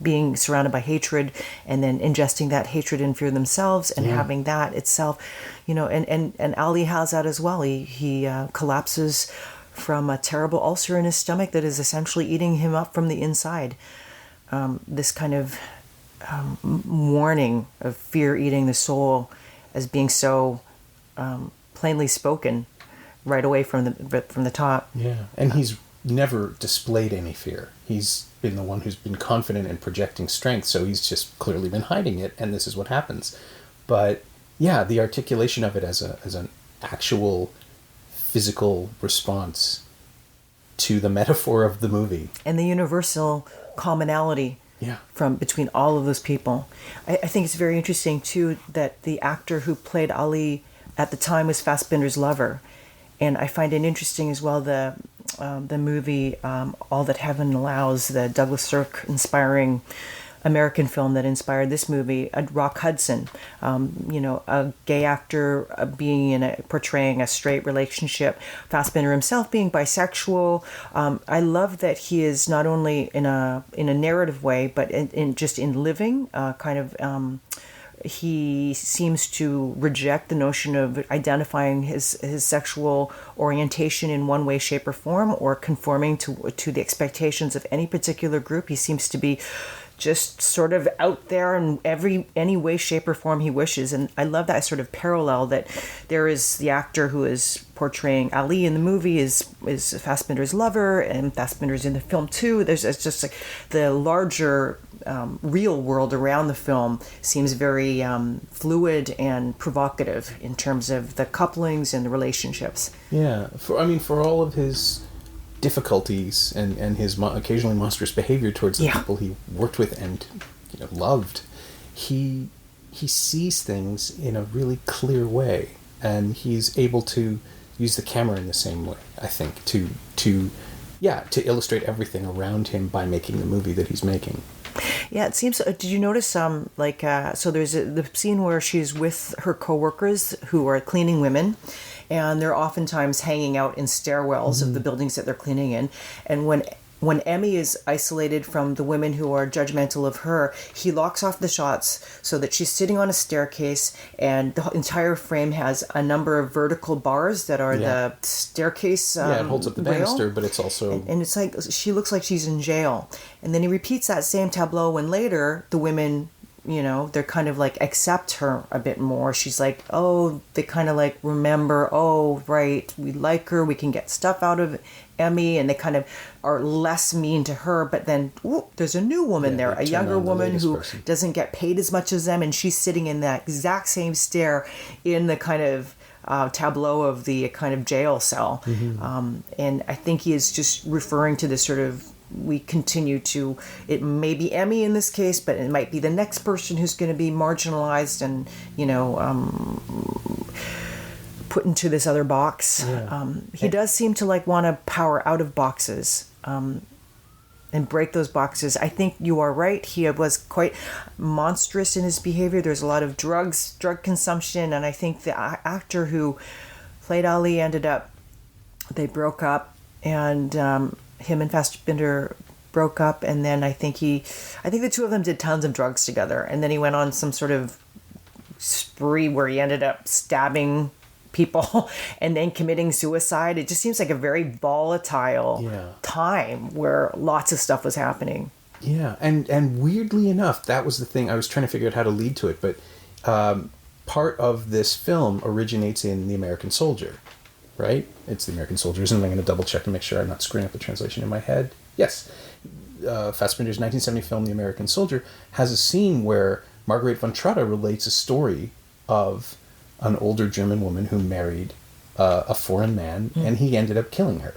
being surrounded by hatred, and then ingesting that hatred and fear themselves, and having that itself, and Ali has that as well. He collapses from a terrible ulcer in his stomach that is essentially eating him up from the inside. This kind of warning of fear eating the soul as being so plainly spoken right away from the top. Yeah, and he's never displayed any fear. He's been the one who's been confident and projecting strength, so he's just clearly been hiding it, and this is what happens. But yeah, the articulation of it as an actual physical response to the metaphor of the movie. And the universal commonality from between all of those people. I think it's very interesting, too, that the actor who played Ali at the time was Fassbinder's lover. And I find it interesting as well, the movie All That Heaven Allows, the Douglas Sirk inspiring American film that inspired this movie, Rock Hudson, a gay actor portraying a straight relationship, Fassbinder himself being bisexual. I love that he is not only in a narrative way, but in living, he seems to reject the notion of identifying his sexual orientation in one way, shape, or form, or conforming to the expectations of any particular group. He seems to be just sort of out there in any way, shape, or form he wishes. And I love that sort of parallel that there is the actor who is portraying Ali in the movie is Fassbinder's lover, and Fassbinder's in the film too. It's just like the larger real world around the film seems very fluid and provocative in terms of the couplings and the relationships. Yeah, for all of his difficulties and his occasionally monstrous behavior towards the people he worked with and loved, he sees things in a really clear way, and he's able to use the camera in the same way, I think, to illustrate everything around him by making the movie that he's making. Yeah, it seems. Did you notice so there's the scene where she's with her coworkers who are cleaning women, and they're oftentimes hanging out in stairwells of the buildings that they're cleaning in. And when Emmy is isolated from the women who are judgmental of her, he locks off the shots so that she's sitting on a staircase, and the entire frame has a number of vertical bars that are the staircase it holds up the banister, rail. But it's also... And it's like she looks like she's in jail. And then he repeats that same tableau when later the women... they're kind of like accept her a bit more. She's like, oh, they kind of like remember, oh, right, we like her, we can get stuff out of Emmy, and they kind of are less mean to her. But then there's a new woman there, a younger woman who doesn't get paid as much as them, and she's sitting in that exact same stair in the kind of tableau of the kind of jail cell. And I think he is just referring to this sort of, we continue to, it may be Emmy in this case, but it might be the next person who's going to be marginalized and, put into this other box. He does seem to want to power out of boxes and break those boxes. I think you are right. He was quite monstrous in his behavior. There's a lot of drug consumption, and I think the actor who played Ali they broke up, and him and Fassbinder broke up, and then I think the two of them did tons of drugs together, and then he went on some sort of spree where he ended up stabbing people and then committing suicide. It just seems like a very volatile time where lots of stuff was happening. Yeah, and weirdly enough, that was the thing. I was trying to figure out how to lead to it, but part of this film originates in The American Soldier, right? It's The American Soldier, and I'm going to double check to make sure I'm not screwing up the translation in my head. Yes. Fassbinder's 1970 film, The American Soldier, has a scene where Margaret von Trotta relates a story of an older German woman who married a foreign man, and he ended up killing her.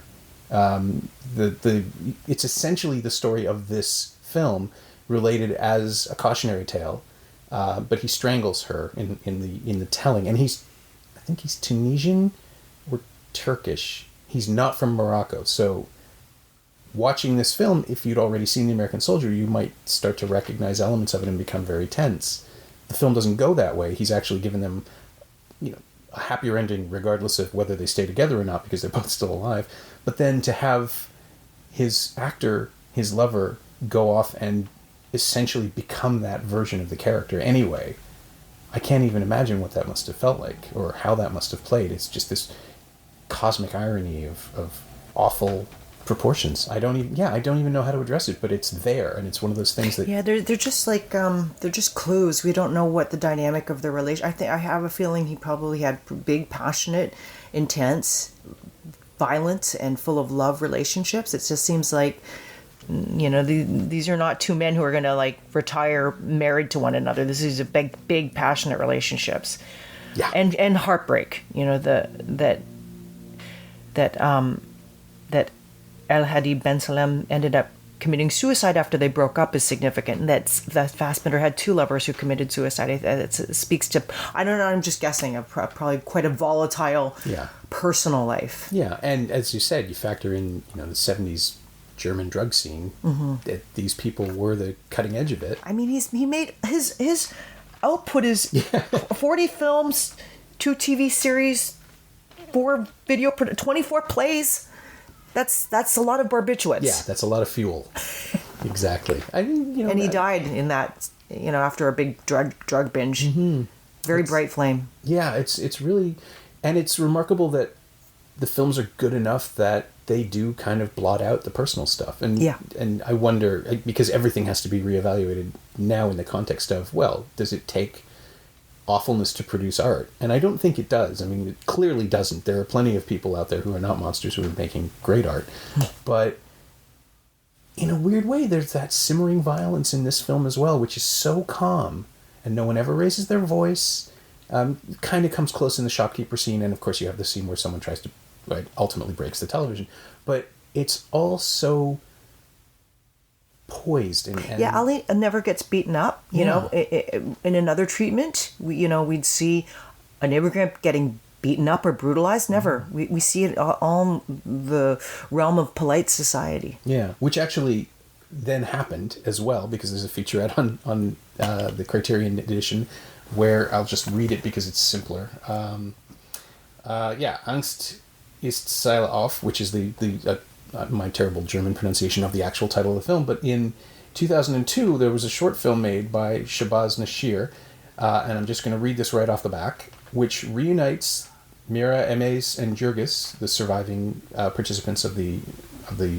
It's essentially the story of this film related as a cautionary tale, but he strangles her in the telling, and I think he's Tunisian or Turkish. He's not from Morocco, so watching this film, if you'd already seen The American Soldier, you might start to recognize elements of it and become very tense. The film doesn't go that way. He's actually given them a happier ending regardless of whether they stay together or not, because they're both still alive. But then to have his actor, his lover, go off and essentially become that version of the character anyway, I can't even imagine what that must have felt like or how that must have played. It's just this cosmic irony of awful proportions. I don't even know how to address it, but it's there, and it's one of those things that they're just they're just clues. We don't know what the dynamic of the relation. I have a feeling he probably had big, passionate, intense, violent, and full of love relationships. It just seems like these are not two men who are going to retire married to one another. This is a big passionate relationships, and heartbreak. That El Hadi Ben Salem ended up committing suicide after they broke up is significant. And that Fassbinder had two lovers who committed suicide. It speaks to, I don't know, I'm just guessing, probably quite a volatile personal life. Yeah, and as you said, you factor in the 70s German drug scene, that these people were the cutting edge of it. I mean, he made his output is 40 films, 2 TV series, 4 video, 24 plays. That's a lot of barbiturates. Yeah, that's a lot of fuel. Exactly. And he died in that, after a big drug binge. Very bright flame. Yeah, it's really, and it's remarkable that the films are good enough that they do kind of blot out the personal stuff. And I wonder, because everything has to be reevaluated now in the context of, well, does it take awfulness to produce art? And I don't think it does. I mean, it clearly doesn't. There are plenty of people out there who are not monsters who are making great art. But in a weird way, there's that simmering violence in this film as well, which is so calm, and no one ever raises their voice. Kind of comes close in the shopkeeper scene, and of course you have the scene where someone tries to, ultimately breaks the television. But it's all so poised and Ali never gets beaten up. In another treatment, we'd see an immigrant getting beaten up or brutalized. Never. We see it all in the realm of polite society. Yeah, which actually then happened as well, because there's a featurette on the Criterion edition where I'll just read it because it's simpler. Angst ist Seile auf, which is the my terrible German pronunciation of the actual title of the film, but in 2002 there was a short film made by Shabazz Nashir, and I'm just going to read this right off the back, which reunites Mira, Emes, and Jurgis, the surviving participants of the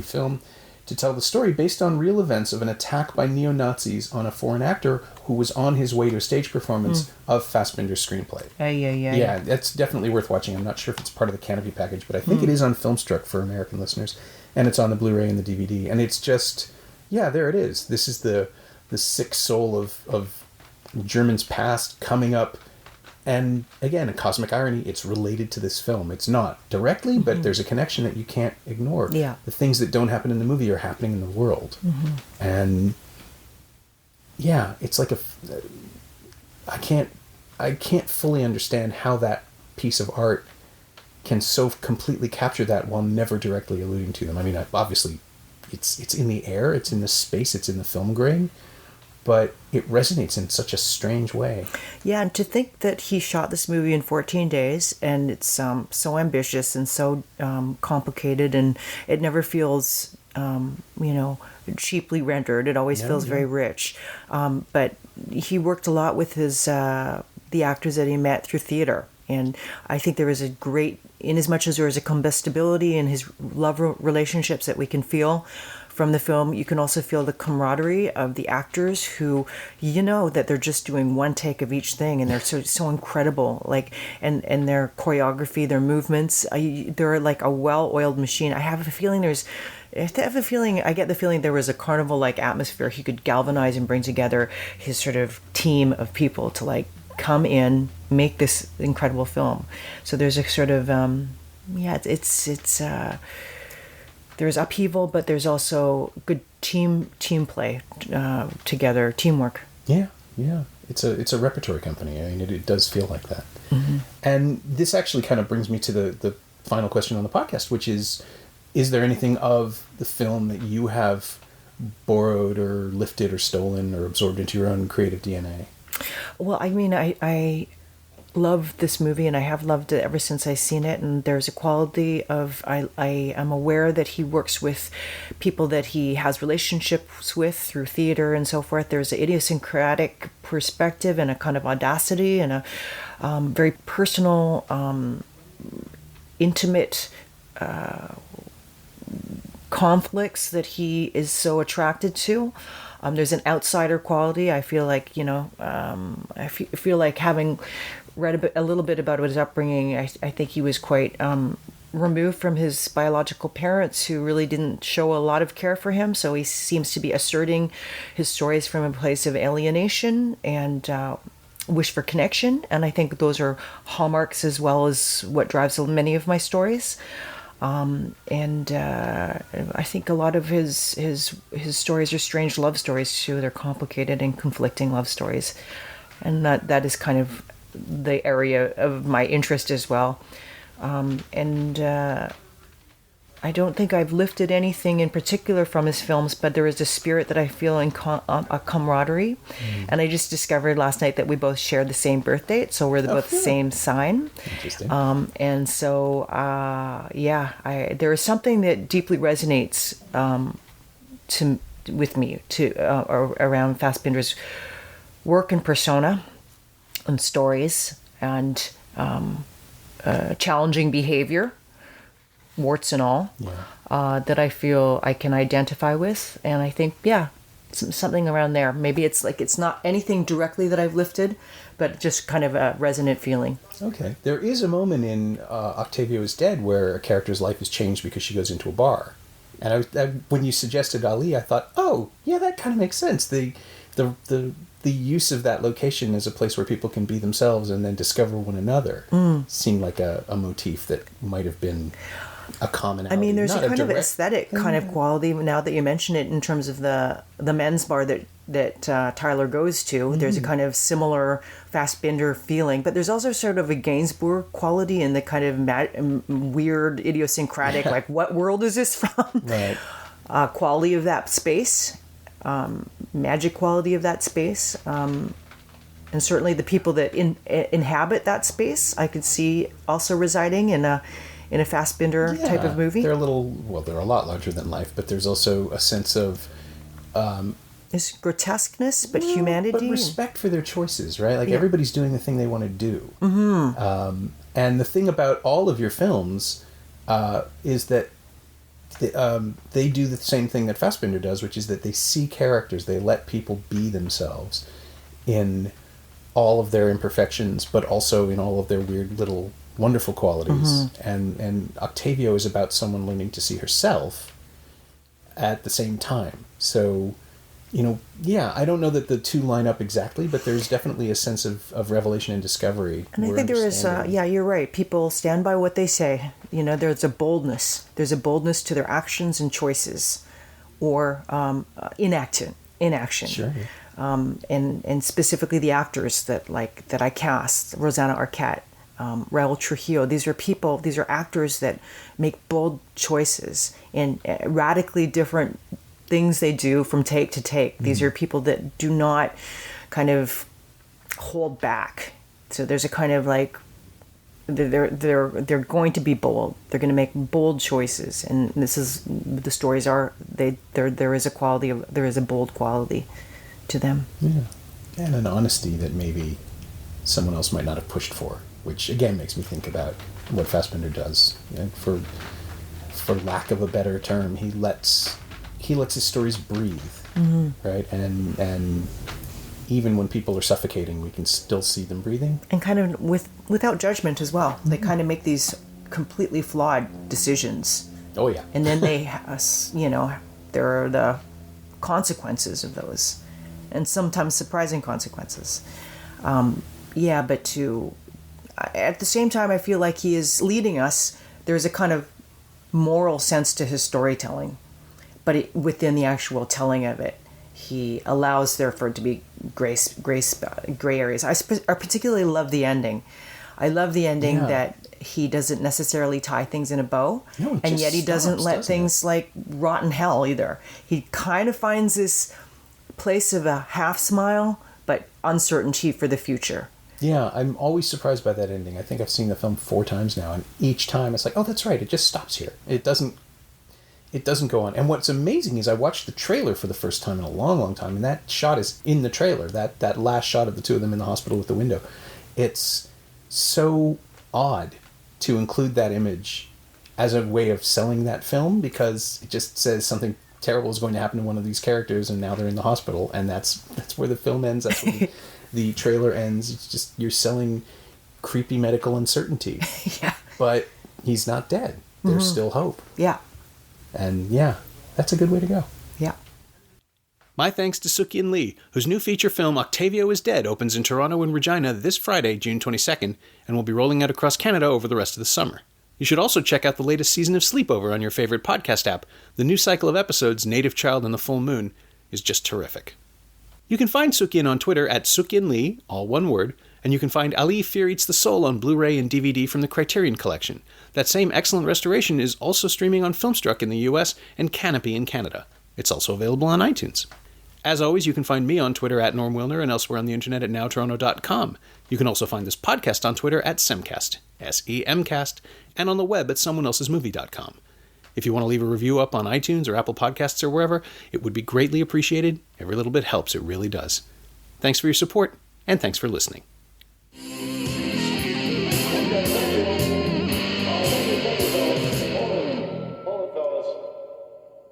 film, to tell the story based on real events of an attack by neo-Nazis on a foreign actor who was on his way to a stage performance of Fassbinder's screenplay. Yeah, that's definitely worth watching. I'm not sure if it's part of the Canopy package, but I think it is on Filmstruck for American listeners, and it's on the Blu-ray and the DVD. And it's just, there it is. This is the sick soul of German's past coming up And again, a cosmic irony, it's related to this film. It's not directly, but there's a connection that you can't ignore. Yeah. The things that don't happen in the movie are happening in the world. And yeah, it's like I can't fully understand how that piece of art can so completely capture that while never directly alluding to them. I mean, obviously, it's in the air, it's in the space, it's in the film grain, but it resonates in such a strange way. Yeah, and to think that he shot this movie in 14 days, and it's so ambitious and so complicated, and it never feels, cheaply rendered. It always feels very rich. But he worked a lot with the actors that he met through theater. And I think there is a great, in as much as there is a combustibility in his love relationships that we can feel from the film, you can also feel the camaraderie of the actors who, that they're just doing one take of each thing, and they're so incredible. Like, and their choreography, their movements, they're like a well-oiled machine. I get the feeling there was a carnival-like atmosphere. He could galvanize and bring together his sort of team of people to like come in, make this incredible film. So there's a sort of there's upheaval, but there's also good team play together, teamwork. Yeah. It's a repertory company. I mean, it does feel like that. And this actually kind of brings me to the final question on the podcast, which is there anything of the film that you have borrowed or lifted or stolen or absorbed into your own creative DNA? Well, I mean, I love this movie, and I have loved it ever since I've seen it. And there's a quality of I am aware that he works with people that he has relationships with through theater and so forth. There's an idiosyncratic perspective and a kind of audacity and a very personal, intimate conflicts that he is so attracted to. There's an outsider quality. I feel like, I feel like having read a little bit about his upbringing, I think he was quite removed from his biological parents, who really didn't show a lot of care for him. So he seems to be asserting his stories from a place of alienation and wish for connection. And I think those are hallmarks as well as what drives many of my stories. I think a lot of his stories are strange love stories too. They're complicated and conflicting love stories, and that is kind of the area of my interest as well. I don't think I've lifted anything in particular from his films, but there is a spirit that I feel in a camaraderie. And I just discovered last night that we both share the same birth date, so we're both the same sign. Interesting. And so, there is something that deeply resonates with me around Fassbinder's work and persona and stories and challenging behavior, warts and all, that I feel I can identify with. And I think, something around there. Maybe it's not anything directly that I've lifted, but just kind of a resonant feeling. Okay. There is a moment in Octavio Is Dead where a character's life is changed because she goes into a bar. And when you suggested Ali, I thought, oh, yeah, that kind of makes sense. The use of that location as a place where people can be themselves and then discover one another seemed like a motif that might have been a commonality. I mean, there's a kind of aesthetic kind of quality now that you mention it in terms of the men's bar that Tyler goes to. There's a kind of similar Fassbinder feeling, but there's also sort of a Gainsbourg quality in the kind of weird, idiosyncratic, like, what world is this from? Right. Quality of that space, magic quality of that space, and certainly the people that inhabit that space, I could see also residing in a Fassbinder type of movie. They're a lot larger than life, but there's also a sense of It's grotesqueness, but humanity. But respect for their choices, right? Like, everybody's doing the thing they want to do. And the thing about all of your films is that they do the same thing that Fassbinder does, which is that they see characters, they let people be themselves in all of their imperfections, but also in all of their weird little wonderful qualities. And Octavio is about someone learning to see herself at the same time. So yeah, I don't know that the two line up exactly, but there's definitely a sense of revelation and discovery. And I think there is, you're right. People stand by what they say. There's a boldness. There's a boldness to their actions and choices, or inaction. Sure. And specifically the actors that I cast, Rosanna Arquette, Raul Trujillo. These are actors that make bold choices and radically different things they do from take to take. These are people that do not kind of hold back. So there's a kind of they're going to be bold. They're going to make bold choices, and this is the stories are. There is a bold quality to them. Yeah, and an honesty that maybe someone else might not have pushed for, which again makes me think about what Fassbinder does. For lack of a better term, he lets his stories breathe, right? And even when people are suffocating, we can still see them breathing. And kind of without judgment as well. They kind of make these completely flawed decisions. Oh, yeah. And then there are the consequences of those. And sometimes surprising consequences. But at the same time, I feel like he is leading us. There's a kind of moral sense to his storytelling. But within the actual telling of it, he allows there for it to be gray areas. I particularly love the ending. I love the ending that he doesn't necessarily tie things in a bow, and yet he doesn't let things rot in hell either. He kind of finds this place of a half smile, but uncertainty for the future. Yeah, I'm always surprised by that ending. I think I've seen the film 4 times now, and each time it's like, oh, that's right, it just stops here. It doesn't go on. And what's amazing is I watched the trailer for the first time in a long, long time, and that shot is in the trailer, that last shot of the two of them in the hospital with the window. It's so odd to include that image as a way of selling that film, because it just says something terrible is going to happen to one of these characters, and now they're in the hospital, and that's where the film ends. That's where the trailer ends. It's just, you're selling creepy medical uncertainty. Yeah. But he's not dead. There's still hope. Yeah. And yeah, that's a good way to go. Yeah. My thanks to Sook-Yin Lee, whose new feature film Octavio Is Dead opens in Toronto and Regina this Friday, June 22nd, and will be rolling out across Canada over the rest of the summer. You should also check out the latest season of Sleepover on your favorite podcast app. The new cycle of episodes, Native Child and the Full Moon, is just terrific. You can find Sook-Yin on Twitter at Sook-Yin Lee, all one word, and you can find Ali Fear Eats the Soul on Blu-ray and DVD from the Criterion Collection. That same excellent restoration is also streaming on Filmstruck in the US and Canopy in Canada. It's also available on iTunes. As always, you can find me on Twitter at Norm Wilner and elsewhere on the internet at nowtoronto.com. You can also find this podcast on Twitter at Semcast, S-E-M-Cast, and on the web at someoneelsesmovie.com. If you want to leave a review up on iTunes or Apple Podcasts or wherever, it would be greatly appreciated. Every little bit helps, it really does. Thanks for your support, and thanks for listening.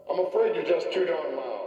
I'm afraid you're just too darn loud.